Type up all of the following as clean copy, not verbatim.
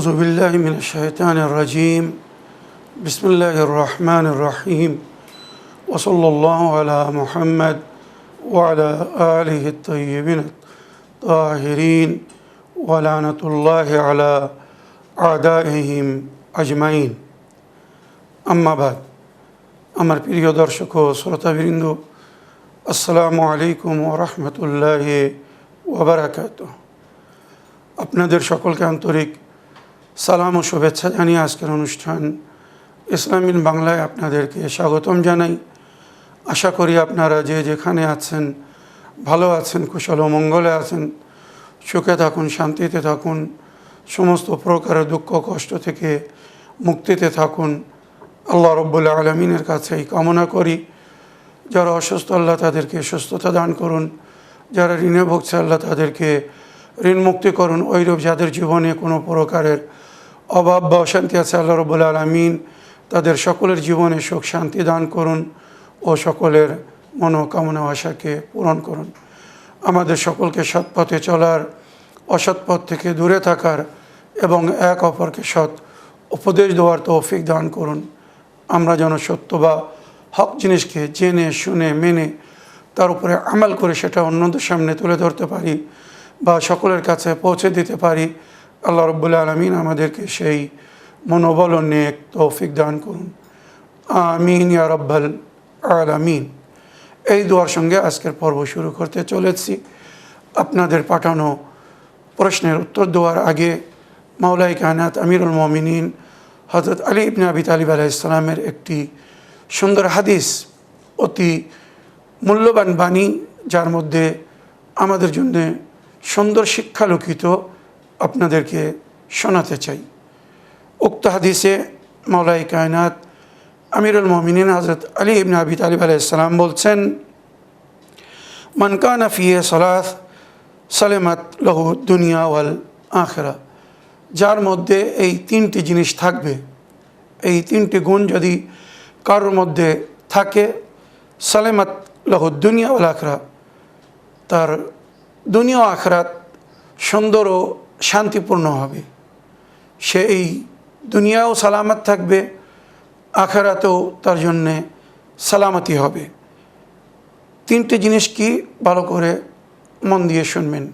أعوذ بالله من الشيطان الرجيم بسم الله الرحمن الرحيم وصلى الله على محمد وعلى آله الطيبين الطاهرين ولعنة الله على أعدائهم أجمعين أما بعد আমার প্রিয় দর্শক ও শ্রোতাবৃন্দ আসসালামু আলাইকুম ওয়া রাহমাতুল্লাহি ওয়া বারাকাতুহু। আপনাদের সকলকে আন্তরিক সালাম ও শুভেচ্ছা জানিয়ে আজকের অনুষ্ঠান ইসলাম ইন বাংলায় আপনাদেরকে স্বাগতম জানাই। আশা করি আপনারা যে যেখানে আছেন ভালো আছেন, কুশল ও মঙ্গলে আছেন, সুখে থাকুন, শান্তিতে থাকুন, সমস্ত প্রকারের দুঃখ কষ্ট থেকে মুক্তিতে থাকুন। আল্লাহ রব্বুল আলমিনের কাছে এই কামনা করি। যারা অসুস্থ আল্লাহ তাদেরকে সুস্থতা দান করুন, যারা ঋণে ভুগছে আল্লাহ তাদেরকে ঋণ মুক্তি করুন। ওইরূপ যাদের জীবনে কোনো প্রকারের অভাব বা অশান্তি আছে আল্লাহ রব্বুল আলমিন তাদের সকলের জীবনে সুখ শান্তি দান করুন ও সকলের মনোকামনা আশাকে পূরণ করুন। আমাদের সকলকে সৎ পথে চলার, অসৎ পথ থেকে দূরে থাকার এবং এক অপরকে সৎ উপদেশ দেওয়ার তৌফিক দান করুন। আমরা যেন সত্য বা হক জিনিসকে জেনে শুনে মেনে তার উপরে আমল করে সেটা অন্যদের সামনে তুলে ধরতে পারি বা সকলের কাছে পৌঁছে দিতে পারি। আল্লাহ রব্বুল আলমিন আমাদেরকে সেই মনোবল ও নেক তৌফিক দান করুন। আমিন ইয়া রাব্বাল আলামিন। এই দোয়ার সঙ্গে আজকের পর্ব শুরু করতে চলেছি। আপনাদের পাঠানো প্রশ্নের উত্তর দেওয়ার আগে মাওলাই কায়নাত আমিরুল মুমিনিন হযরত আলী ইবনে আবি তালিব আলাইহিস সালামের একটি সুন্দর হাদিস, অতি মূল্যবান বাণী, যার মধ্যে আমাদের জন্য সুন্দর শিক্ষা লুকিত, আপনাদেরকে শোনাতে চাই। উক্ত হাদিসে মাওলাই কায়নাত আমিরুল মুমিনিন হযরত আলী ইবনে আবি তালিব আলাইহিস সালাম বলছেন, মান কানা ফিহি সালাত সালামাত লাহু দুনিয়া ওয়াল আখিরা। যার মধ্যে এই তিনটি জিনিস থাকবে, এই তিনটি গুণ যদি কারোর মধ্যে থাকে, সালামাত লাহু দুনিয়া ওয়াল আখিরা, তার দুনিয়া ও আখিরাত সুন্দর ও শান্তিপূর্ণ হবে। সে এই দুনিয়াও সালামত থাকবে, আখিরাতেও তার জন্যে সালামতি হবে। তিনটি জিনিস কি, ভালো করে মন দিয়ে শুনবেন।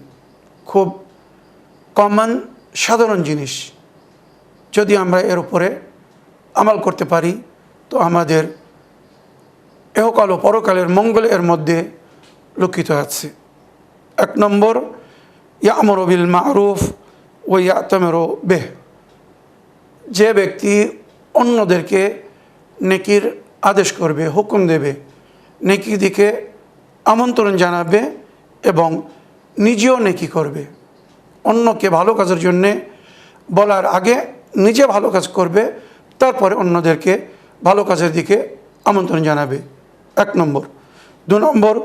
খুব কমন, সাধারণ জিনিস। যদি আমরা এর উপরে আমল করতে পারি তো আমাদের এহকাল ও পরকালের মঙ্গল এর মধ্যে লুকিত আছে। 1 নম্বর, ইয়ামুরু বিল মারুফ ওয়া ইয়াতামিরু বিহ। যে ব্যক্তি অন্যদেরকে নেকির আদেশ করবে, হুকুম দেবে, নেকির দিকে আমন্ত্রণ জানাবে এবং নিজেও নেকি করবে। অন্যকে ভালো কাজের জন্যে বলার আগে নিজে ভালো কাজ করবে, তারপরে অন্যদেরকে ভালো কাজের দিকে আমন্ত্রণ জানাবে। 1 নম্বর। 2 নম্বর,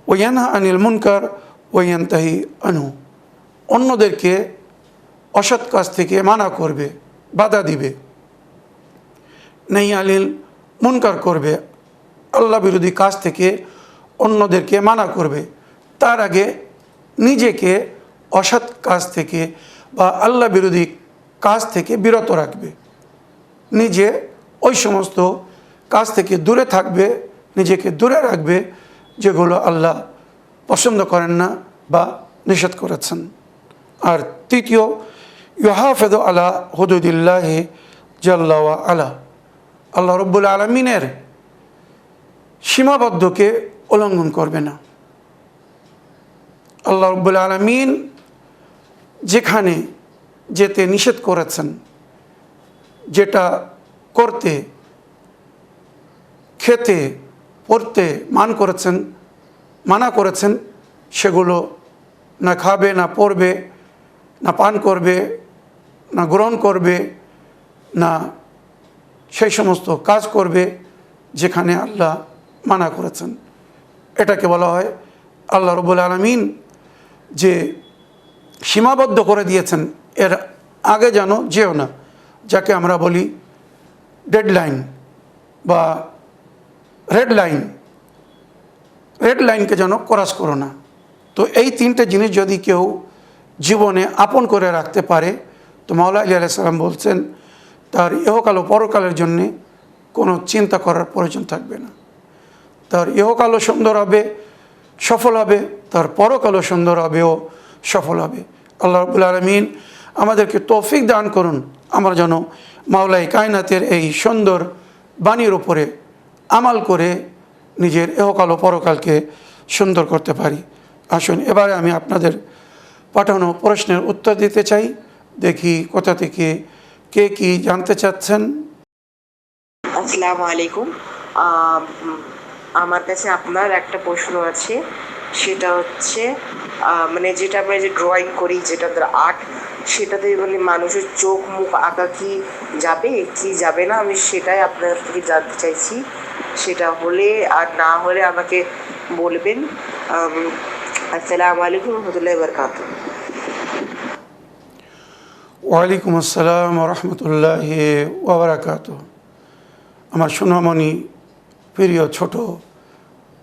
ওয়ানহা আনিল মুনকার ওয়ানতাহি আনহু। অন্যদেরকে অসৎ কাজ থেকে মানা করবে, বাধা দিবে। নাহিয়ানিল মুনকার করবে, আল্লাহ বিরোধী কাজ থেকে অন্যদেরকে মানা করবে। তার আগে নিজেকে অসৎ কাজ থেকে বা আল্লাহ বিরোধী কাজ থেকে বিরত রাখবে। নিজে ওই সমস্ত কাজ থেকে দূরে থাকবে, নিজেকে দূরে রাখবে যেগুলো আল্লাহ পছন্দ করেন না বা নিষেধ করেছেন। আর তৃতীয়, ইউহাফিযু আলা হুদুদিল্লাহি জাল্লা ওয়া আলা। আল্লাহ রব্বুল আলমিনের সীমাবদ্ধকে উল্লঙ্ঘন করবে না। আল্লাহ রব্বুল আলমিন যেখানে যেতে নিষেধ করেছেন, যেটা করতে, খেতে, পড়তে মানা করেছেন, সেগুলো না খাবে, না পড়বে, না পান করবে, না গ্রহণ করবে, না সেই সমস্ত কাজ করবে যেখানে আল্লাহ মানা করেছেন। এটাকে বলা হয় আল্লাহ রব্বুল আলামিন যে সীমাবদ্ধ করে দিয়েছেন, এর আগে যেন যেও না, যাকে আমরা বলি ডেডলাইন বা রেড লাইনকে যেন ক্রস করো না। তো এই তিনটে জিনিস যদি কেউ জীবনে আপন করে রাখতে পারে তো মাওলা আলী আলাইহিস সালাম বলছেন তার ইহকাল ও পরকালের জন্যে কোনো চিন্তা করার প্রয়োজন থাকবে না। তার ইহকালও সুন্দর হবে, সফল হবে, তার পরকালও সুন্দর হবে ও সফল হবে। আল্লাহ রাব্বুল আলামিন আমাদেরকে তৌফিক দান করুন, আমরা যেন মাওলাই কায়নাতের এই সুন্দর বাণীর উপরে আমাল করে নিজের ইহকাল ও পরকালকে সুন্দর করতে পারি। আসুন এবারে আমি আপনাদের পাঠানো প্রশ্নের উত্তর দিতে চাই। দেখি কোথা থেকে কে কি জানতে চাচ্ছেন। আসসালামু আলাইকুম। আমার কাছে আপনার একটা প্রশ্ন আছে, সেটা হচ্ছে মানে যেটা আমরা যে ড্রয়িং করি, যেটা আর্ট, সেটাতে মানে মানুষের চোখ মুখ আঁকা কি যাবে কি যাবে না, আমি সেটাই আপনার থেকে জানতে চাইছি। সেটা হলে আর না হলে আমাকে বলবেন। আসসালামু আলাইকুম রহমতুল্লাহি ওয়া বারাকাতুহু। ওয়ালাইকুম আসসালাম রহমতুল্লাহি ওয়া বারাকাতুহু। আমার সোনামণি প্রিয় ছোট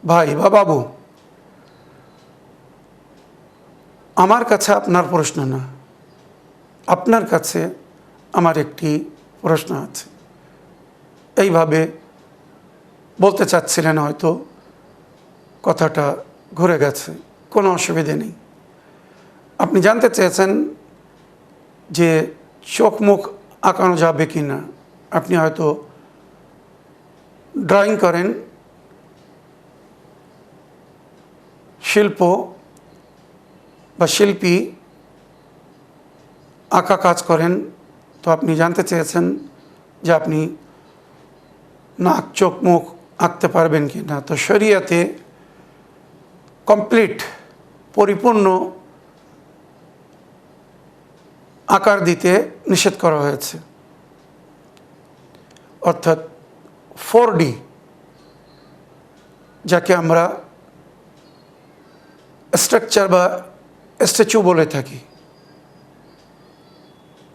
ভাই বা বাবু, আমার কাছে আপনার প্রশ্ন না, আপনার কাছে আমার একটি প্রশ্ন আছে। এইভাবে বলতে চাচ্ছিলেন, হয়তো কথাটা ঘুরে গেছে, কোনো অসুবিধে নেই। আপনি জানতে চেয়েছেন যে চোখ মুখ আঁকানো যাবে কি না। আপনি হয়তো ড্রয়িং করেন, শিল্প বা শিল্পী আঁকা কাজ করেন, তো আপনি জানতে চেয়েছেন যে আপনি নাক চোখ মুখ আঁকতে পারবেন কি না। তো শরিয়াতে কমপ্লিট পরিপূর্ণ আকার দিতে নিষেধ করা হয়েছে, অর্থাৎ 4D, যাকে আমরা স্ট্রাকচার বা স্ট্যাচু বলে থাকি।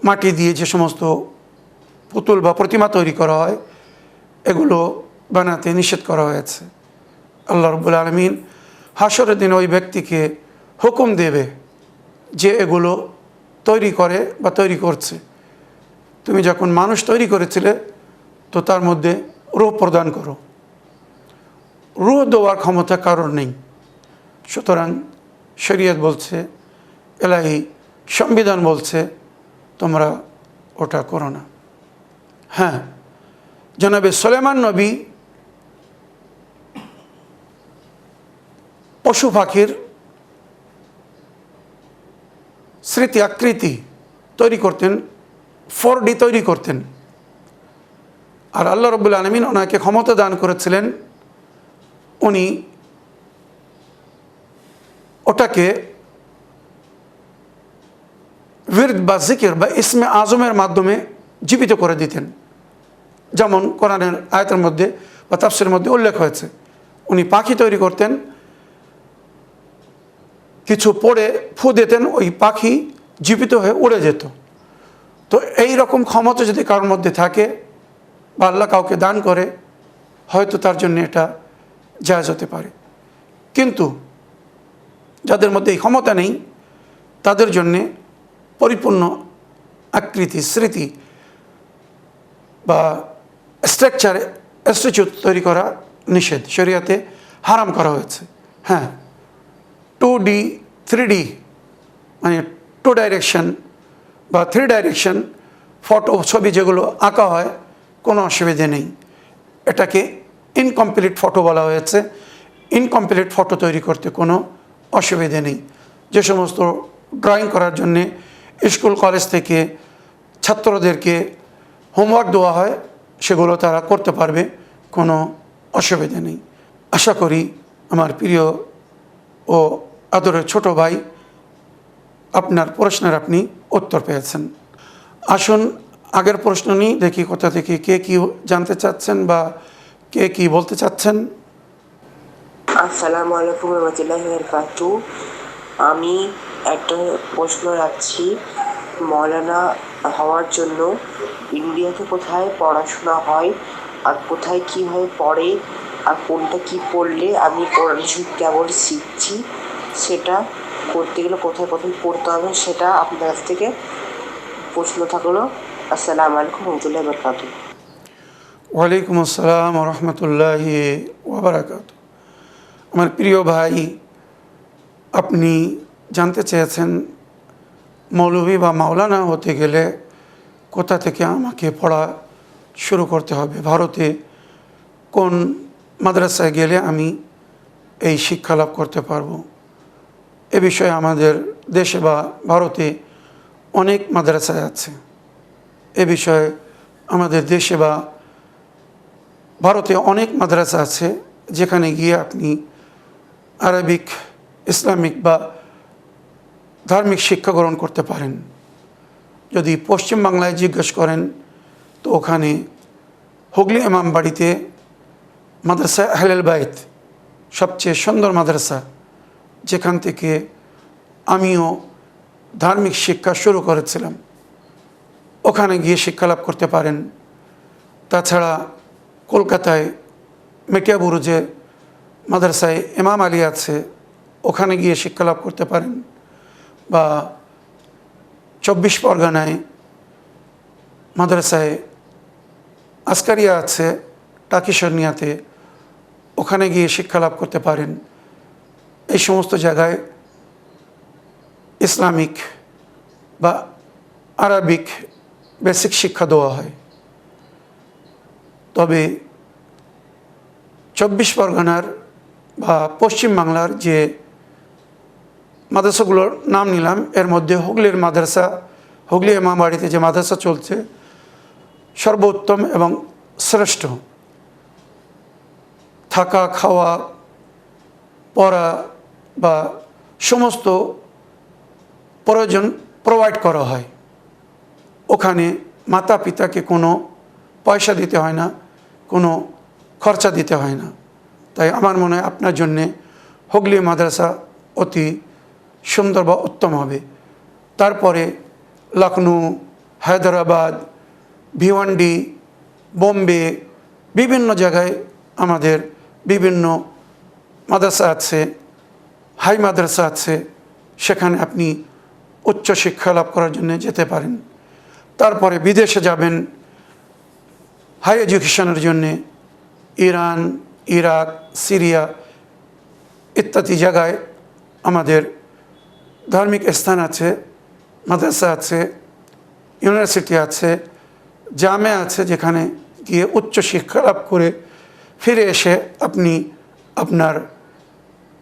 মাটি দিয়ে যে সমস্ত পুতুল বা প্রতিমা তৈরি করা হয়, এগুলো বানাতে নিষেধ করা হয়েছে। আল্লাহ রাব্বুল আলামিন হাসরের দিন ওই ব্যক্তিকে হুকুম দেবে যে এগুলো তৈরি করে বা তৈরি করছে, তুমি যখন মানুষ তৈরি করেছিলে তো তার মধ্যে রূহ প্রদান করো। রূহ দেওয়ার ক্ষমতা কারোর নেই। সুতরাং শরীয়ত বলছে, এলাহি সংবিধান বলছে, তোমরা ওটা করো না। হ্যাঁ, জনাবে সুলাইমান নবী পশু পাখির স্মৃতি আকৃতি তৈরি করতেন, 4D তৈরি করতেন। আর আল্লাহ রাব্বুল আলামিন ওনাকে ক্ষমতা দান করেছিলেন, উনি ওটাকে বিরদ বা জিকির বা ইসমে আজমের মাধ্যমে জীবিত করে দিতেন। যেমন কোরআনের আয়াতের মধ্যে বা তাফসীরের মধ্যে উল্লেখ হয়েছে, উনি পাখি তৈরি করতেন, কিছু পড়ে ফু দিতেন, ওই পাখি জীবিত হয়ে উড়ে যেত। তো এই রকম ক্ষমতা যদি কারোর মধ্যে থাকে বা আল্লাহ কাউকে দান করে, হয়তো তার জন্য এটা জায়েজ হতে পারে। কিন্তু যাদের মধ্যে এই ক্ষমতা নেই, তাদের জন্যে পরিপূর্ণ আকৃতি, স্মৃতি বা স্ট্রাকচারে স্ট্যাচু তৈরি করা নিষেধ, শরিয়াতে হারাম করা হয়েছে। হ্যাঁ, 2D 3D মানে 2 ডাইরেকশন বা 3 ডাইরেকশন ফটো ছবি যেগুলো আঁকা হয়, কোনো অসুবিধে নেই। এটাকে ইনকমপ্লিট ফটো বলা হয়েছে। ইনকমপ্লিট ফটো তৈরি করতে কোনো অসুবিধে নেই। যে সমস্ত ড্রয়িং করার জন্যে স্কুল কলেজ থেকে ছাত্রদেরকে হোমওয়ার্ক দেওয়া হয়, সেগুলো তারা করতে পারবে, কোনো অসুবিধে নেই। আশা করি আমার প্রিয় ও আদরের ছোট ভাই, আপনার প্রশ্নের আপনি উত্তর পেয়েছেন। আসুন আগের প্রশ্ন নিই, দেখি কোথা থেকে কে কি জানতে চাচ্ছেন বা কে কি বলতে চাচ্ছেন। আসসালামু আলাইকুম রহমতুল্লাহি ওয়া বারাকাতুহু। আমি একটা প্রশ্ন রাখছি, মৌলানা হওয়ার জন্য ইন্ডিয়াতে কোথায় পড়াশোনা হয় আর কোথায় কীভাবে পড়ে আর কোনটা কি পড়লে আমি কোরআন শরীফ কেবল শিখছি, সেটা করতে গেলে কোথায় কোথায় পড়তে হবে সেটা আপনার কাছ থেকে প্রশ্ন থাকলো। আসসালামু আলাইকুম রহমতুল্লাহ বরকাত। ওয়ালাইকুম আসসালাম রহমতুল্লাহি ওয়াবারাকাত। আমার প্রিয় ভাই, আপনি জানতে চেয়েছেন মৌলভী বা মাওলানা হতে গেলে কোথা থেকে আমাকে পড়া শুরু করতে হবে, ভারতে কোন মাদ্রাসায় গেলে আমি এই শিক্ষা লাভ করতে পারবো। এ বিষয়ে আমাদের দেশে বা ভারতে অনেক মাদ্রাসায় আছে। এ বিষয়ে আমাদের দেশে বা ভারতে অনেক মাদ্রাসা আছে যেখানে গিয়ে আপনি আরবিক, ইসলামিক বা ধার্মিক শিক্ষা গ্রহণ করতে পারেন। যদি পশ্চিমবাংলায় জিজ্ঞেস করেন তো ওখানে হুগলি ইমামবাড়িতে মাদ্রাসা আহলুল বাইত সবচেয়ে সুন্দর মাদ্রাসা, যেখান থেকে আমিও ধার্মিক শিক্ষা শুরু করেছিলাম। ওখানে গিয়ে শিক্ষা লাভ করতে পারেন। তাছাড়া কলকাতায় মেটিয়াবুরুজে মাদ্রাসায় ইমাম আলী আছে, ওখানে গিয়ে শিক্ষা লাভ করতে পারেন। বা 24 পরগনায় মাদ্রাসায় আসকারিয়া আছে টাকিশনিয়াতে, ওখানে গিয়ে শিক্ষা লাভ করতে পারেন। এই সমস্ত জায়গায় ইসলামিক বা আরবিক বেসিক শিক্ষা দেওয়া হয়। তবে 24 পরগনার বা পশ্চিমবাংলার যে মাদ্রাসাগুলোর নাম নিলাম, এর মধ্যে হুগলির মাদ্রাসা, হুগলি ইমামবাড়িতে যে মাদ্রাসা চলছে সর্বোত্তম এবং শ্রেষ্ঠ। থাকা, খাওয়া, পড়া বা সমস্ত প্রয়োজন প্রোভাইড করা হয়। ওখানে মাতা পিতাকে কোনো পয়সা দিতে হয় না, কোনো খরচা দিতে হয় না। তাই আমার মনে হয় আপনার জন্যে হুগলি মাদ্রাসা অতি সুন্দর বা উত্তম হবে। তারপরে লখনউ, হায়দ্রাবাদ, ভিওয়ান্ডি, বোম্বে, বিভিন্ন জায়গায় আমাদের বিভিন্ন মাদ্রাসা আছে, হাই মাদ্রাসা আছে, সেখানে আপনি উচ্চ শিক্ষা লাভ করার জন্য যেতে পারেন। তারপরে বিদেশে যাবেন হাই এডুকেশনের জন্যে, ইরান, ইরাক, সিরিয়া ইত্যাদি জায়গায় আমাদের ধার্মিক স্থান আছে, মাদ্রাসা আছে, ইউনিভার্সিটি আছে, জামে আছে, যেখানে গিয়ে উচ্চ শিক্ষা লাভ করে ফিরে এসে আপনি আপনার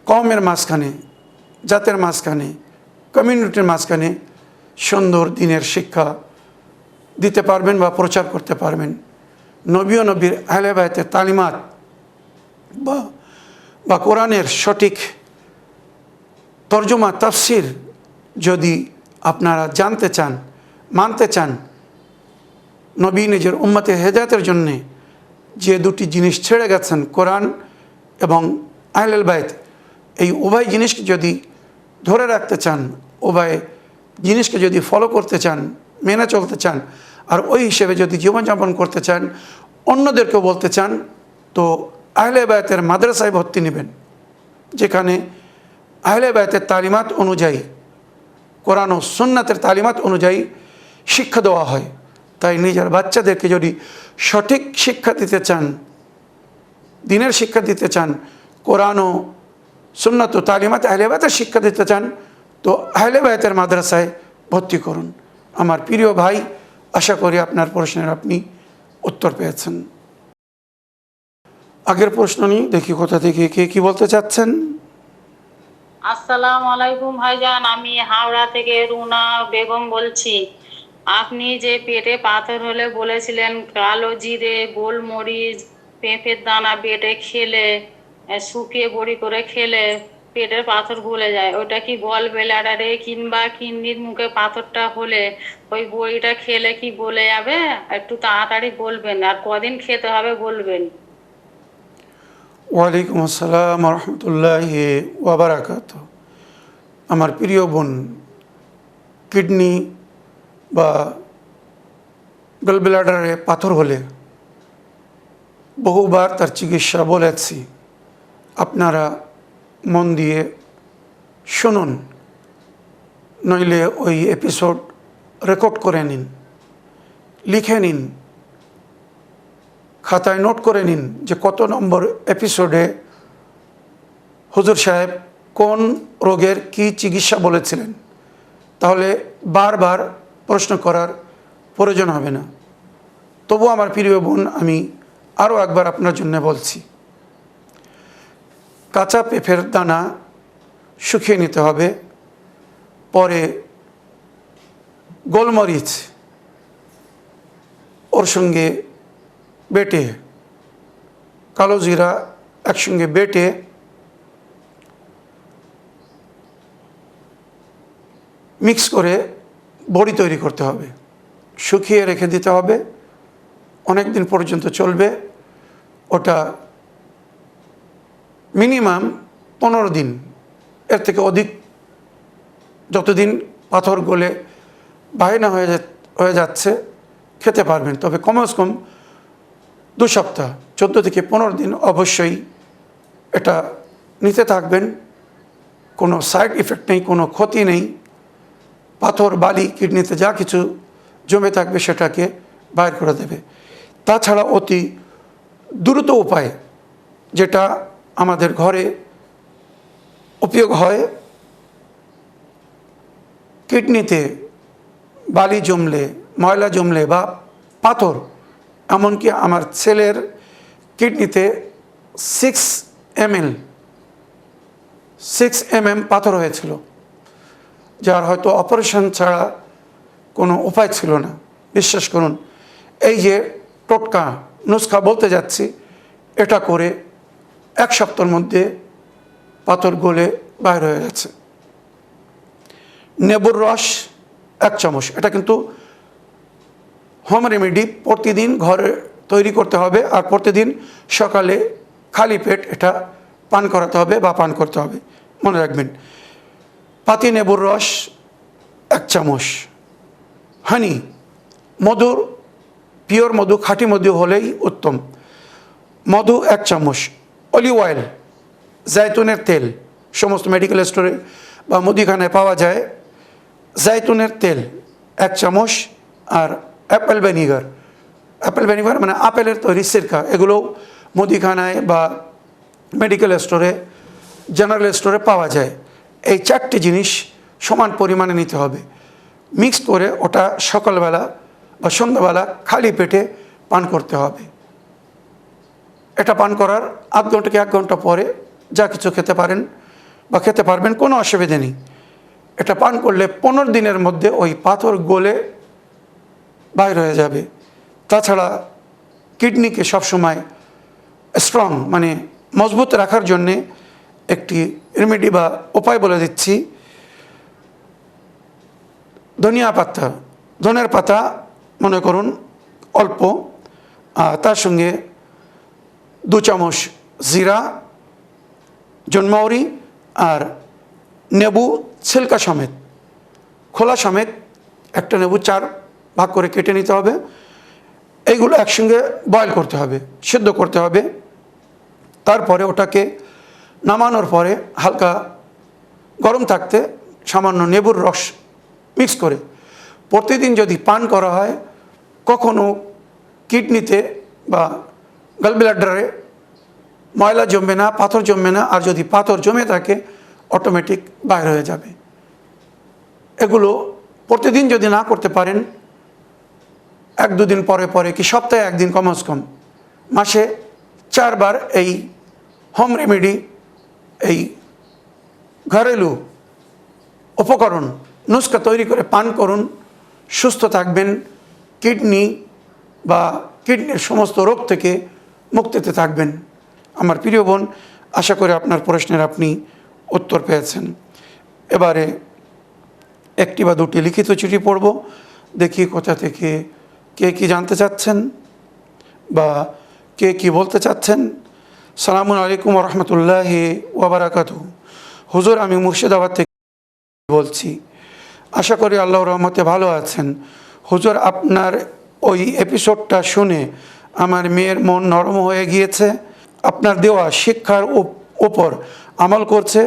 কওমের মাঝখানে, জাতের মাঝখানে, কমিউনিটির মাঝখানে সুন্দর দিনের শিক্ষা দিতে পারবেন বা প্রচার করতে পারবেন। নবী ও নবীর আহলে বায়তের তালিমাত বা কোরআনের সঠিক তর্জমা তাফসির যদি আপনারা জানতে চান, মানতে চান, নবী নিজের উম্মতের হেদায়েতের জন্যে যে দুটি জিনিস ছেড়ে গেছেন, কোরআন এবং আহলুল বাইত, এই উভয় জিনিসকে যদি ধরে রাখতে চান, উভয় জিনিসকে যদি ফলো করতে চান, মেনে চলতে চান, আর ওই হিসেবে যদি জীবনযাপন করতে চান, অন্যদেরকেও বলতে চান, তো আহলে বায়তের মাদ্রাসায় ভর্তি নেবেন, যেখানে আহলে বায়তের তালিমাত অনুযায়ী, কোরআন ও সুন্নাতের তালিমাত অনুযায়ী শিক্ষা দেওয়া হয়। তাই নিজের বাচ্চাদেরকে যদি সঠিক শিক্ষা দিতে চান, দিনের শিক্ষা দিতে চান, কোরআন ও সুন্নাত ও তালিমাত আহলে বায়তের শিক্ষা দিতে চান, তো আহলে বায়তের মাদ্রাসায় ভর্তি করুন। আমার প্রিয় ভাই, আশা করি আপনার প্রশ্নের আপনি উত্তর পেয়েছেন। আগের প্রশ্ন নিয়ে দেখি কোথা থেকে কে কি বলতে চাচ্ছেন। আসসালামু আলাইকুম ভাইজান, আমি হাওড়া থেকে রুনা বেগম বলছি। আপনি যে পেটে পাথর হলে বলেছিলেন কালো জিরে, গোলমরিচ, পেঁপের দানা বেটে খেলে, শুকিয়ে বড়ি করে খেলে পেটের পাথর গলে যায়, ওটা কি গল ব্লাডারে কিংবা কিডনির মুখে পাথরটা হলে ওই বড়িটা খেলে কি গলে যাবে? একটু তাড়াতাড়ি বলবেন, আর কদিন খেতে হবে বলবেন। ওয়ালাইকুম আসসালাম রহমতুল্লাহি ওয়াবারাকাত। আমার প্রিয় বোন, কিডনি বা গলব্লাডারে পাথর হলে বহুবার তার চিকিৎসা বলেছি, আপনারা মন দিয়ে শুনুন, নইলে ওই এপিসোড রেকর্ড করে নিন, লিখে নিন, খাতায় নোট করে নিন যে কত নম্বর এপিসোডে হুজুর সাহেব কোন রোগের কি চিকিৎসা বলেছিলেন। তাহলে বারবার প্রশ্ন করার প্রয়োজন হবে না। তবু আমার প্রিয় বোন, আমি আরও একবার আপনার জন্য বলছি, কাঁচা পেঁপের দানা শুকিয়ে নিতে হবে, পরে গোলমরিচ ওর সঙ্গে বেটে, কালো জিরা একসঙ্গে বেটে মিক্স করে বড়ি তৈরি করতে হবে, শুকিয়ে রেখে দিতে হবে, অনেক দিন পর্যন্ত চলবে। ওটা মিনিমাম 15 দিন, এর থেকে অধিক যতদিন পাথর গলে বাহির না হয়ে যাচ্ছে খেতে পারবেন। তবে কমসে কম 2 সপ্তাহ, 14 থেকে 15 দিন অবশ্যই এটা নিতে থাকবেন। কোনো সাইড ইফেক্ট নেই, কোনো ক্ষতি নেই। পাথর, বালি, কিডনিতে যা কিছু জমে থাকবে সেটাকে বাইর করে দেবে। তাছাড়া অতি দ্রুত উপায় যেটা আমাদের ঘরে উপয়োগ হয়, কিডনিতে বালি জমলে, ময়লা জমলে বা পাথর, এমনকি আমার ছেলের কিডনিতে 6 mm পাথর হয়েছিল, যার হয়তো অপারেশন ছাড়া কোনো উপায় ছিল না। বিশ্বাস করুন, এই যে টোটকা নুস্খা বলতে যাচ্ছি, এটা করে 1 সপ্তাহের মধ্যে পাথর গলে বাইর হয়ে গেছে। নেবুর রস 1 চামচ, এটা কিন্তু হোম রেমেডি, প্রতিদিন ঘরে তৈরি করতে হবে, আর প্রতিদিন সকালে খালি পেট এটা পান করাতে হবে বা পান করতে হবে, মনে রাখবেন। পাতি নেবুর রস 1 চামচ, হানি, মধুর, পিওর মধু, খাঁটি মধু হলেই উত্তম, মধু 1 চামচ, অলিভ অয়েল, জাইতুনের তেল, সমস্ত মেডিকেল স্টোরে বা মুদিখানায় পাওয়া যায়, জাইতুনের তেল 1 চামচ, আর অ্যাপেল ভিনিগার মানে আপেলের তৈরি সিরকা, এগুলো মুদিখানায় বা মেডিকেল স্টোরে, জেনারেল স্টোরে পাওয়া যায়। এই 4টি জিনিস সমান পরিমাণে নিতে হবে, মিক্স করে ওটা সকালবেলা বা সন্ধ্যাবেলা খালি পেটে পান করতে হবে। এটা পান করার আধ ঘন্টা কি 1 ঘন্টা পরে যা কিছু খেতে পারেন বা খেতে পারবেন, কোনো অসুবিধা নেই। এটা পান করলে 15 দিনের মধ্যে ওই পাথর গলে বাইর হয়ে যাবে। তাছাড়া কিডনিকে সবসময় স্ট্রং মানে মজবুত রাখার জন্যে একটি রেমেডি বা উপায় বলে দিচ্ছি। ধনের পাতা মনে করুন অল্প, তার সঙ্গে 2 চামচ জিরা, জন্মৌরি, আর নেবু ছিলকা সমেত, খোলা সমেত একটা নেবু 4 ভাগ করে কেটে নিতে হবে। এইগুলো একসঙ্গে বয়েল করতে হবে, সিদ্ধ করতে হবে। তারপরে ওটাকে নামানোর পরে হালকা গরম থাকতে সামান্য নেবুর রস মিক্স করে প্রতিদিন যদি পান করা হয়, কখনো কিডনিতে বা গলব্লাডারে ময়লা জমবে না, পাথর জমবে না। আর যদি পাথর জমে থাকে অটোমেটিক বাইর হয়ে যাবে। এগুলো প্রতিদিন যদি না করতে পারেন, 1-2 দিন পরে পরে কি সপ্তাহে 1 দিন, কমসে কম মাসে 4 বার এই হোম রেমেডি, এই ঘরেলু উপকরণ নুস্খা তৈরি করে পান করুন। সুস্থ থাকবেন, কিডনি বা কিডনির সমস্ত রোগ থেকে মুক্তিতে থাকবেন। আমার প্রিয় বোন, আশা করি আপনার প্রশ্নের আপনি উত্তর পেয়েছেন। এবারে 1টি বা 2টি লিখিত চিঠি পড়ব, দেখি কোথা থেকে কে কি জানতে চাচ্ছেন বা কে কি বলতে চাচ্ছেন। সালামু আলাইকুম ওয়া রাহমাতুল্লাহি ওয়া বারাকাতুহু। হুজুর, আমি মুর্শিদাবাদ থেকে বলছি। আশা করি আল্লাহর রহমতে ভালো আছেন। হুজুর, আপনার ওই এপিসোডটা শুনে আমার মেয়ের মন নরম হয়ে গিয়েছে। আপনার দেওয়া শিক্ষার উপর আমল করছে।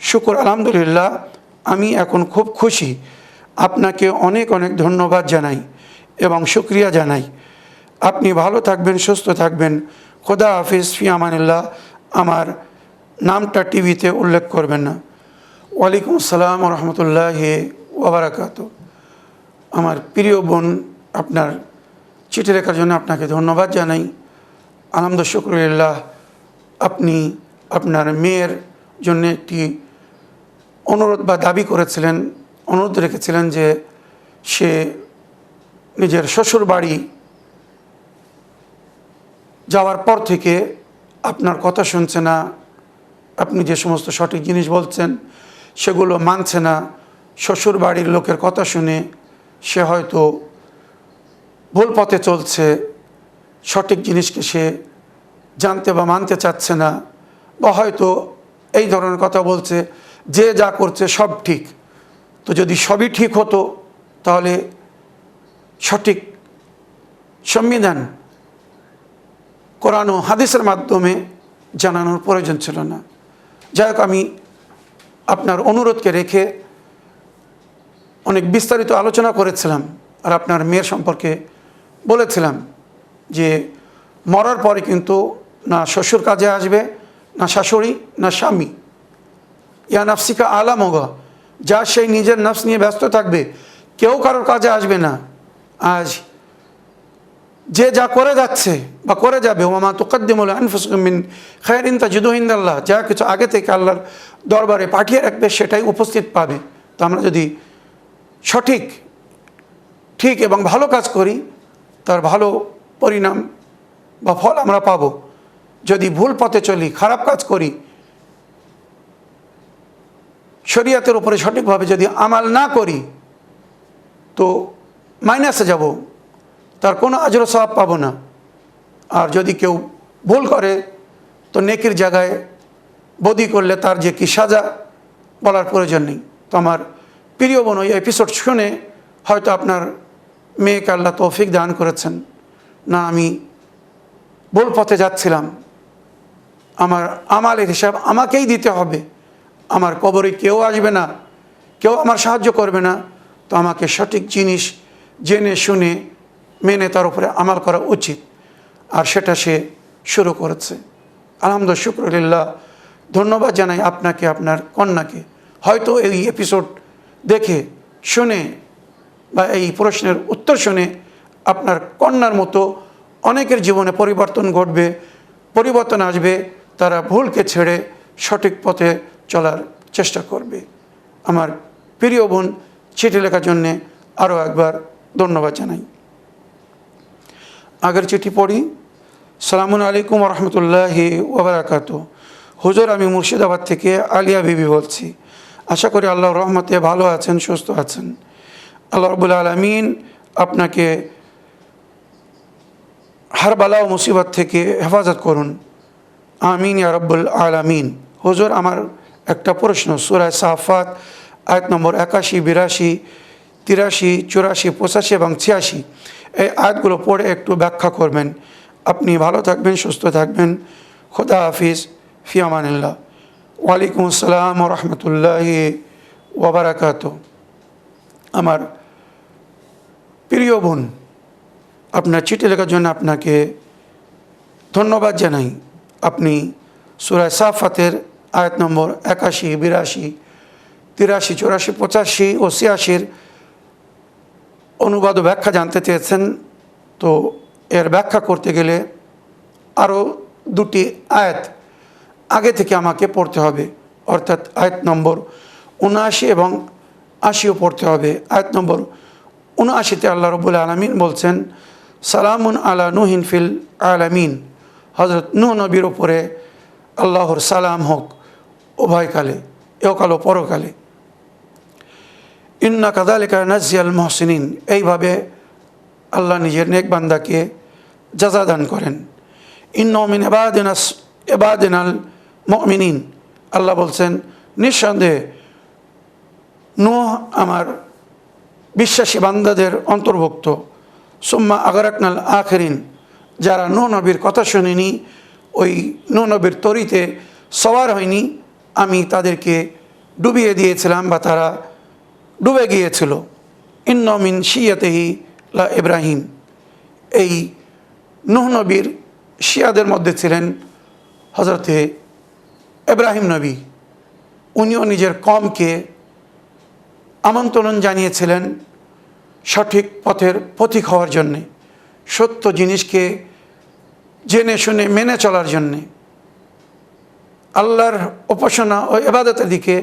শুকর আলহামদুলিল্লাহ, আমি এখন খুব খুশি। আপনাকে অনেক অনেক ধন্যবাদ জানাই এবং শুকরিয়া জানাই। আপনি ভালো থাকবেন, সুস্থ থাকবেন। খোদা হাফিজ, ফি আমানিল্লাহ। আমার নামটা টিভিতে উল্লেখ করবেন না। ওয়ালাইকুম আসসালাম রহমতুল্লাহি ওয়া বারাকাতুহু। আমার প্রিয় বোন, আপনার চিঠি লেখার জন্য আপনাকে ধন্যবাদ জানাই। আলহামদুলিল্লাহ, শুকরিল্লাহ। আপনি আপনার মেয়ের জন্য একটি অনুরোধ বা দাবি করেছিলেন, অনুরোধ রেখেছিলেন যে সে নিজের শ্বশুর বাড়ি যাওয়ার পর থেকে আপনার কথা শুনছে না, আপনি যে সমস্ত সঠিক জিনিস বলছেন সেগুলো মানছে না। শ্বশুর বাড়ির লোকের কথা শুনে সে হয়তো ভুল পথে চলছে, সঠিক জিনিসকে সে জানতে বা মানতে চাচ্ছে না, বা হয়তো এই ধরনের কথা বলছে যে যা করছে সব ঠিক। তো যদি সবই ঠিক হতো তাহলে সঠিক সংবিধান কোরআন ও হাদিসের মাধ্যমে জানানোর প্রয়োজন ছিল না। যাই হোক, আমি আপনার অনুরোধকে রেখে অনেক বিস্তারিত আলোচনা করেছিলাম আর আপনার মেয়ের সম্পর্কে বলেছিলাম যে মরার পরে কিন্তু না শ্বশুর কাজে আসবে, না শাশুড়ি, না স্বামী। ইয়া নাফসিকা আলাম হোগা, যা সেই নিজের নফস নিয়ে ব্যস্ত থাকবে, কেউ কারোর কাজে আসবে না। আজ যে যা করে যাচ্ছে বা করে যাবে, ওমা তুকাদ্দিমু লিআনফুসিকুম মিন খায়রিন তাজিদুহু ইনদাল্লাহ, যা কিছু আগে থেকে আল্লাহর দরবারে পাঠিয়ে রাখবে সেটাই উপস্থিত পাবে। তো আমরা যদি ঠিক এবং ভালো কাজ করি তার ভালো পরিণাম বা ফল আমরা পাব। যদি ভুল পথে চলি, খারাপ কাজ করি, শরীয়তের উপরে সঠিকভাবে যদি আমাল না করি তো মাইনাসে যাব, তার কোনো আজর সওয়াব পাবো না। আর যদি কেউ ভুল করে তো নেকির জায়গায় বদি করলে তার যে কি সাজা বলার প্রয়োজন নেই। তো আমার প্রিয় বোন, এই এপিসোড শুনে হয়তো আপনার মেয়েকে আল্লাহ তৌফিক দান করেছেন, না আমি ভুল পথে যাচ্ছিলাম, আমার আমালের হিসাব আমাকেই দিতে হবে, আমার কবরে কেউ আসবে না, কেউ আমার সাহায্য করবে না। তো আমাকে সঠিক জিনিস জেনে শুনে মেনে তার উপরে আমাল করা উচিত। আর সেটা সে শুরু করেছে। আলহামদুলিল্লাহ, শুকরিল্লাহ। ধন্যবাদ জানাই আপনাকে, আপনার কন্যাকে। হয়তো এই এপিসোড দেখে শুনে বা এই প্রশ্নের উত্তর শুনে আপনার কন্যার মতো অনেকের জীবনে পরিবর্তন ঘটবে, পরিবর্তন আসবে। তারা ভুলকে ছেড়ে সঠিক পথে চলার চেষ্টা করবে। আমার প্রিয় বোন চিঠি লেখার জন্যে আরও একবার ধন্যবাদ জানাই। আগের চিঠি পড়ি। সালামুন আলাইকুম রহমতুল্লাহি ওয়া বারাকাতুহু। হুজুর, আমি মুর্শিদাবাদ থেকে আলিয়া বিবি বলছি। আশা করি আল্লাহর রহমতে ভালো আছেন, সুস্থ আছেন। আল্লাহ রাব্বুল আলামিন আপনাকে হার বালা ও মুসিবত থেকে হেফাজত করুন, আমিন ইয়া রাব্বুল আলামিন। হুজুর, আমার একটা প্রশ্ন। সূরা সাফাত আয়াত নম্বর 81, 82, 83, 84, 85 এবং 86 এই আয়াতগুলো পড়ে একটু ব্যাখ্যা করবেন। আপনি ভালো থাকবেন, সুস্থ থাকবেন। খোদা হাফিজ, ফি আমানিল্লাহ। ওয়ালাইকুম আসসালাম রহমতুল্লাহি ওয়া বারাকাতুহু। আমার প্রিয় বোন, আপনার চিঠি লেখার জন্য আপনাকে ধন্যবাদ জানাই। আপনি সূরা সাফাতের আয়াত নম্বর 81, 82, 83, 84, 85 ও 86 অনুবাদ ও ব্যাখ্যা জানতে চেয়েছেন। তো এর ব্যাখ্যা করতে গেলে আরও দুটি আয়াত আগে থেকে আমাকে পড়তে হবে, অর্থাৎ আয়াত নম্বর 79 এবং 80ও পড়তে হবে। আয়াত নম্বর 79তে আল্লাহ রাব্বুল আলামিন বলছেন, সালামুন আলা নুহিন ফিল আলামিন। হযরত নূহ নবীর উপরে আল্লাহর সালাম হোক উভয়কালে, এহকাল ও পরকালে। ইন্না কাযালিকা নাজিয়াল মুহসিনিন, এইভাবে আল্লাহ নিজের নেক বান্দাকে জাযা দান করেন। ইন্নাহু মিন ইবাদিনাল মুমিনিন, আল্লাহ বলছেন নিঃসন্দেহে নূহ আমার বিশ্বাসী বান্দাদের অন্তর্ভুক্ত। সুম্মা আগরাকনাল আখিরিন, যারা নূহ নবীর কথা শুনেনি, ওই নূহ নবীর তরিতে সওয়ার হয়নি, আমি তাদেরকে ডুবিয়ে দিয়েছিলাম বা তারা ডুবে গিয়েছিল। ইন্না মিন শিয়াতিহি লা ইব্রাহিম, এই নূহ নবীর শিয়াদের মধ্যে ছিলেন হজরতে ইব্রাহিম নবী। উনিও নিজের কওমকে আমন্ত্রণ জানিয়েছিলেন সঠিক পথের পথিক হওয়ার জন্যে, সত্য জিনিসকে জেনে শুনে মেনে চলার জন্যে, আল্লাহর উপাসনা ও ইবাদতের দিকে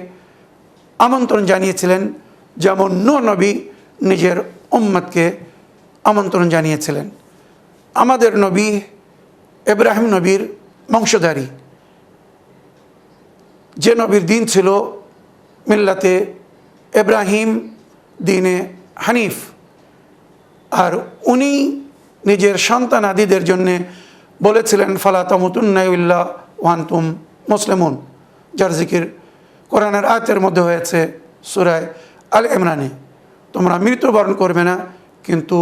আমন্ত্রণ জানিয়েছিলেন, যেমন নূহ নবী নিজের উম্মতকে আমন্ত্রণ জানিয়েছিলেন। আমাদের নবী ইব্রাহিম নবীর বংশধারী, যে নবীর দিন ছিল মিল্লাতে ইব্রাহিম, দিনে হানিফ। আর উনি নিজের সন্তানাদিদের জন্যে বলেছিলেন ফালা তামুতুন্না ইল্লা ওয়া আনতুম মুসলিমুন, যার জিকির কোরআনের আয়াতের মধ্যে হয়েছে সূরা আল ইমরানে, তোমরা মৃত্যুবরণ করবে না কিন্তু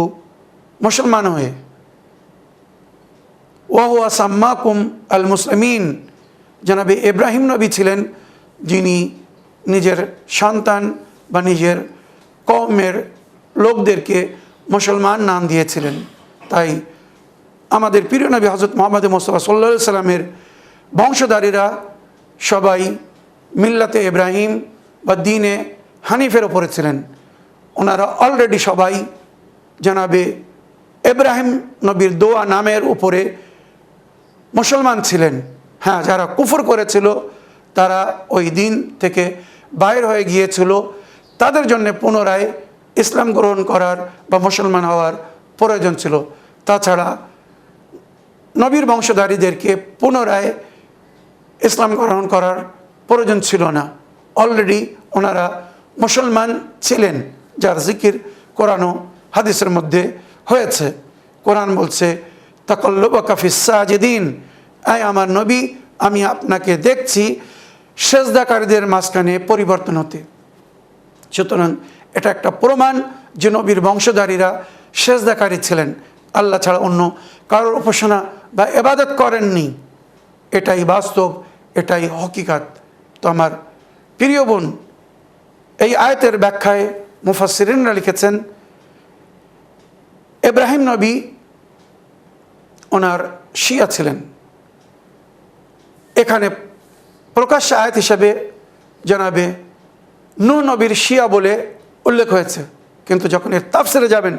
মুসলমান হয়ে। ওয়া হুয়া সাম্মাকুম আল মুসলিমিন, জনাবে ইব্রাহিম নবী ছিলেন যিনি নিজের সন্তান বা নিজের কওমের লোকদেরকে মুসলমান নাম দিয়েছিলেন। তাই আমাদের প্রিয় নবী হযরত মুহাম্মদ মুস্তাফা সাল্লাল্লাহু আলাইহি সাল্লামের বংশধারীরা সবাই মিল্লাতে ইব্রাহিম বা দ্বীনে হানিফের ওপরে ছিলেন। ওনারা অলরেডি সবাই জনাবে ইব্রাহিম নবীর দোয়া নামের উপরে মুসলমান ছিলেন। হ্যাঁ, যারা কুফর করেছিল তারা ওই দিন থেকে বাইর হয়ে গিয়েছিল, তাদের জন্য পুনরায় ইসলাম গ্রহণ করার বা মুসলমান হওয়ার প্রয়োজন ছিল। তাছাড়া নবীর বংশধারীদেরকে পুনরায় ইসলাম গ্রহণ করার প্রয়োজন ছিল না, অলরেডি ওনারা মুসলমান ছিলেন, যার জিকির কোরআন ও হাদিসের মধ্যে হয়েছে। কোরআন বলছে তাকাল্লুবাকা ফিস সাজিদিন, আয় আমার নবী আমি আপনাকে দেখছি সেজদাকারীদের মাঝখানে পরিবর্তন হতে। সুতরাং এটা একটা প্রমাণ যে নবীর বংশধারীরা সেজদাকারী ছিলেন, আল্লাহ ছাড়া অন্য কারোর উপাসনা বা ইবাদত করেননি। এটাই বাস্তব, এটাই হকিকত। তো আমার প্রিয় বোন, এই আয়াতের ব্যাখ্যায় মুফাসসিরিনরা লিখেছেন ইব্রাহিম নবী ওনার শিয়া ছিলেন। এখানে প্রকাশ্য আয়াত হিসেবে জনাবে নূহ নবীর শিয়া বলে উল্লেখ হয়েছে, কিন্তু যখন এর তাফসিরে যাবেন,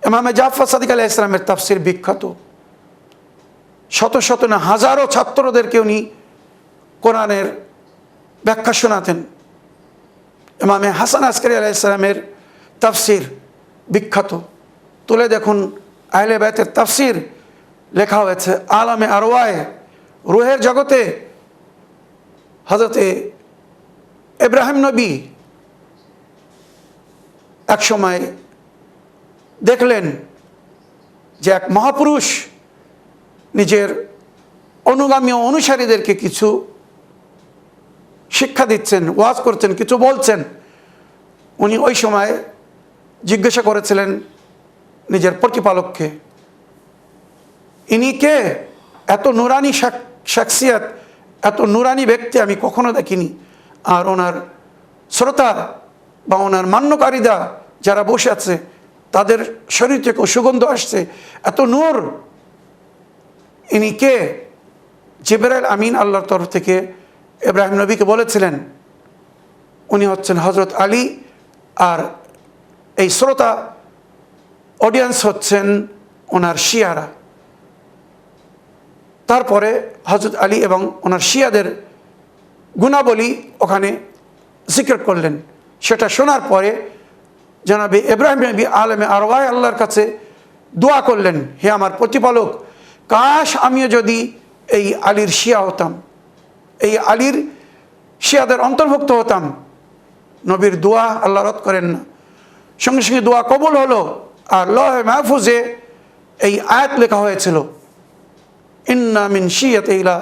ইমামে জাফর সাদিক আলাইহিস সালামের তাফসির বিখ্যাত, শত শত না হাজারো ছাত্রদেরকে উনি কোরআনের ব্যাখ্যা শোনাতেন। ইমামে হাসান আসকারী আলাইহিস সালামের তাফসির বিখ্যাত, তুলে দেখুন আহলে বাইতের তাফসির লেখা হয়েছে আলামে আরওয়ায়ে, রুহের জগতে হযরতে ইব্রাহিম নবী এক সময় দেখলেন যে এক মহাপুরুষ নিজের অনুগামী ও অনুসারীদেরকে কিছু শিক্ষা দিচ্ছেন, ওয়াজ করছেন, কিছু বলছেন। উনি ওই সময় জিজ্ঞাসা করেছিলেন নিজের প্রতিপালককে, ইনি কে? এত নুরানি শাখসিয়ত, এত নুরানি ব্যক্তি আমি কখনো দেখিনি। আর ওনার শ্রোতা বা ওনার মান্যকারীরা যারা বসে আছে তাদের শরীর থেকে সুগন্ধ আসছে, এত নূর, ইনি কে? জিবরাইল আমিন আল্লাহর তরফ থেকে ইব্রাহিম নবীকে বলেছিলেন উনি হচ্ছেন হযরত আলী, আর এই শ্রোতা অডিয়েন্স হচ্ছেন ওনার শিয়ারা। তারপরে হযরত আলী এবং ওনার শিয়াদের গুণাবলী ওখানে জিকির করলেন। সেটা শোনার পরে জনাবে ইব্রাহিম নবী আলমে আরওয়ায়ে আল্লাহর কাছে দোয়া করলেন, হে আমার প্রতিপালক, কাশ আমিও যদি এই আলীর শিয়া হতাম, এই আলীর শিয়াদের অন্তর্ভুক্ত হতাম। নবীর দোয়া আল্লাহ রদ করেন না, সঙ্গে সঙ্গে দোয়া কবুল হলো। আর লৌহে মাহফুজে এই আয়াত লেখা হয়েছিল, ইন্না মিন শিয়াতি ইলা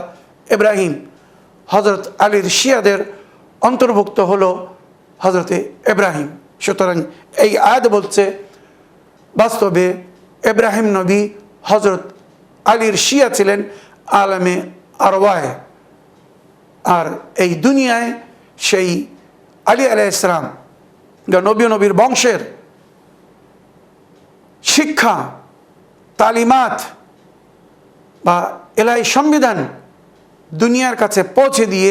ইব্রাহিম, হযরত আলীর শিয়াদের অন্তর্ভুক্ত হলো হযরতে ইব্রাহিম। সুতরাং এই আয়াত বলছে বাস্তবে ইব্রাহিম নবী হযরত আলীর শিয়া ছিলেন আলামে আরওয়ায়ে। আর এই দুনিয়ায় সেই আলী আলাইহিস সালাম, যা নবীর বংশের শিক্ষা, তালিমাত বা এলাহি সংবিধান দুনিয়ার কাছে পৌঁছে দিয়ে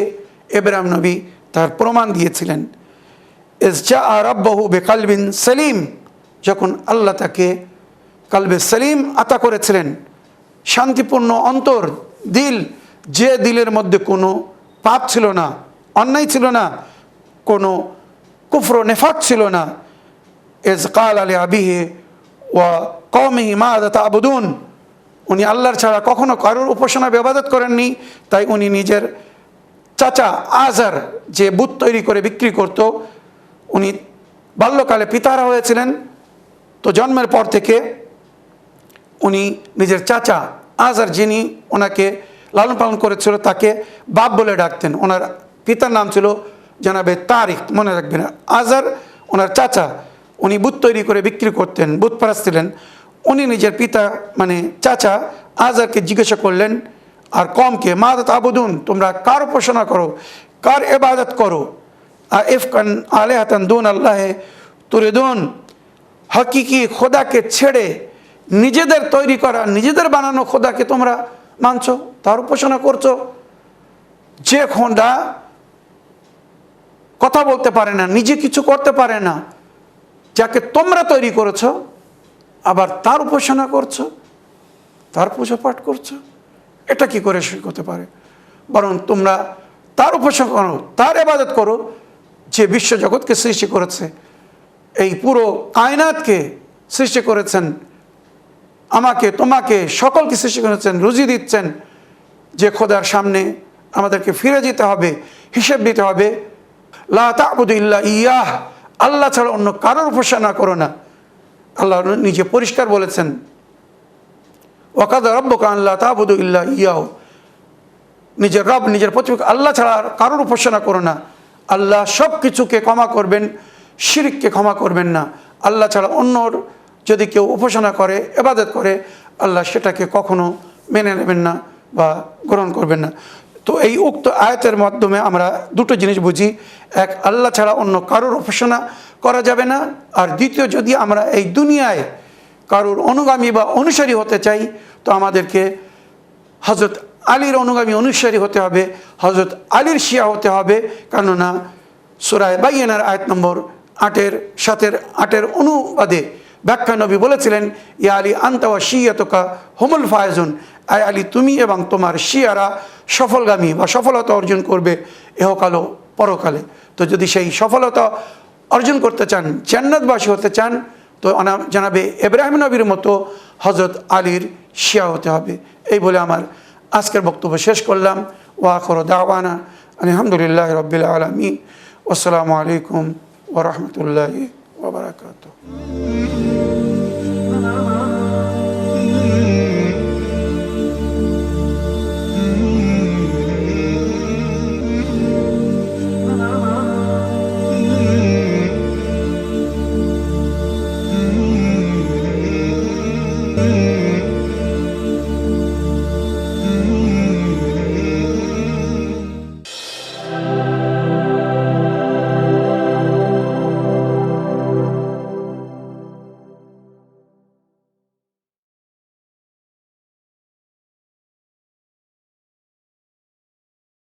ইব্রাহিম নবী তার প্রমাণ দিয়েছিলেন। ইজজা রাব্বাহু বিকালবিন সালিম, যখন আল্লাহ তাকে কালবে সালিম আতা করেছিলেন, শান্তিপূর্ণ অন্তর, দিল, যে দিলের মধ্যে কোনো পাপ ছিল না, অন্যায় ছিল না, কোনো কুফর নেফাক ছিল না। ইজ কাল আলি আবিহি ওয়া কওমিহি মাযা তা'বুদুন, উনি আল্লাহর ছাড়া কখনো কারোর উপাসনা ইবাদত করেননি। তাই উনি নিজের চাচা আজার যে বুত তৈরি করে বিক্রি করত, উনি বাল্যকালে পিতারা হয়েছিলেন, তো জন্মের পর থেকে উনি নিজের চাচা আজার যিনি ওনাকে লালন পালন করেছিল তাকে বাপ বলে ডাকতেন। ওনার পিতার নাম ছিল জানাবে তারিক, মনে রাখবেন। আজার ওনার চাচা, উনি বুত তৈরি করে বিক্রি করতেন, বুত পারাস ছিলেন। উনি নিজের পিতা মানে চাচা আজারকে জিজ্ঞাসা করলেন আর কমকে, মাযা তা'বুদুন, তোমরা কার উপাসনা করো, কার ইবাদত করো? আইফকান আলিহাতান দুনাল্লাহি তুরিদুন, হকিকি খোদাকে ছেড়ে নিজেদের তৈরি করা, নিজেদের বানানো খোদাকে তোমরা মানছো, তার উপাসনা করছো। যে খোদা কথা বলতে পারে না, নিজে কিছু করতে পারে না, যাকে তোমরা তৈরি করেছো, আবার তার উপাসনা করছো, তার পূজা পাঠ করছো, এটা কি করে শিরক হতে পারে? বরং তোমরা তার উপাসনা করো, তার ইবাদত করো যে বিশ্বজগৎকে সৃষ্টি করেছে, এই পুরো কায়নাতকে সৃষ্টি করেছেন, আমাকে তোমাকে সকলকে সৃষ্টি করেছেন, রুজি দিচ্ছেন, যে খোদার সামনে আমাদেরকে ফিরে যেতে হবে, হিসেব দিতে হবে। লা তা'বুদু ইল্লা ইয়াহ, আল্লাহ ছাড়া অন্য কারোর উপাসনা করো না। আল্লাহ নিজে পরিষ্কার বলেছেন, ওয়াকাদা রাব্বুকা আল্লা তা'বুদু ইল্লা ইয়াহু, নিজের রব, নিজের প্রতিপক্ষ আল্লাহ ছাড়া আর কারোর উপাসনা করো না। আল্লাহ সব কিছুকে ক্ষমা করবেন, শিরককে ক্ষমা করবেন না। আল্লাহ ছাড়া অন্যর যদি কেউ উপাসনা করে, ইবাদত করে, আল্লাহ সেটাকে কখনো মেনে নেবেন না বা গ্রহণ করবেন না। তো এই উক্ত আয়াতের মাধ্যমে আমরা দুটো জিনিস বুঝি, এক, আল্লাহ ছাড়া অন্য কারোর উপাসনা করা যাবে না, আর দ্বিতীয়, যদি আমরা এই দুনিয়ায় কারোর অনুগামী বা অনুসারী হতে চাই তো আমাদেরকে হযরত আলীর অনুগামী অনুসারী হতে হবে, হযরত আলীর শিয়া হতে হবে। কেননা সূরা বাইয়িনার আয়াত নম্বর 8-7 অনুবাদে ব্যাখ্যা নবী বলেছিলেন, ইয়া আলী আনতা ওয়া শিয়াতুকা হুমুল ফায়েজুন, আয় আলী তুমি এবং তোমার শিয়ারা সফলগামী বা সফলতা অর্জন করবে ইহকাল ও পরকালে। তো যদি সেই সফলতা অর্জন করতে চান, জান্নাতবাসী হতে চান, তো জানাবে ইব্রাহিম নবীর মতো হযরত আলীর শিয়া হতে হবে। এই বলে আমার আজকের বক্তব্য শেষ করলাম। ওয়া আখিরু দাওয়ানা আলহামদুলিল্লাহি রাব্বিল আলামিন। আসসালামু আলাইকুম ওয়া রাহমাতুল্লাহি ওয়া বারাকাতুহু।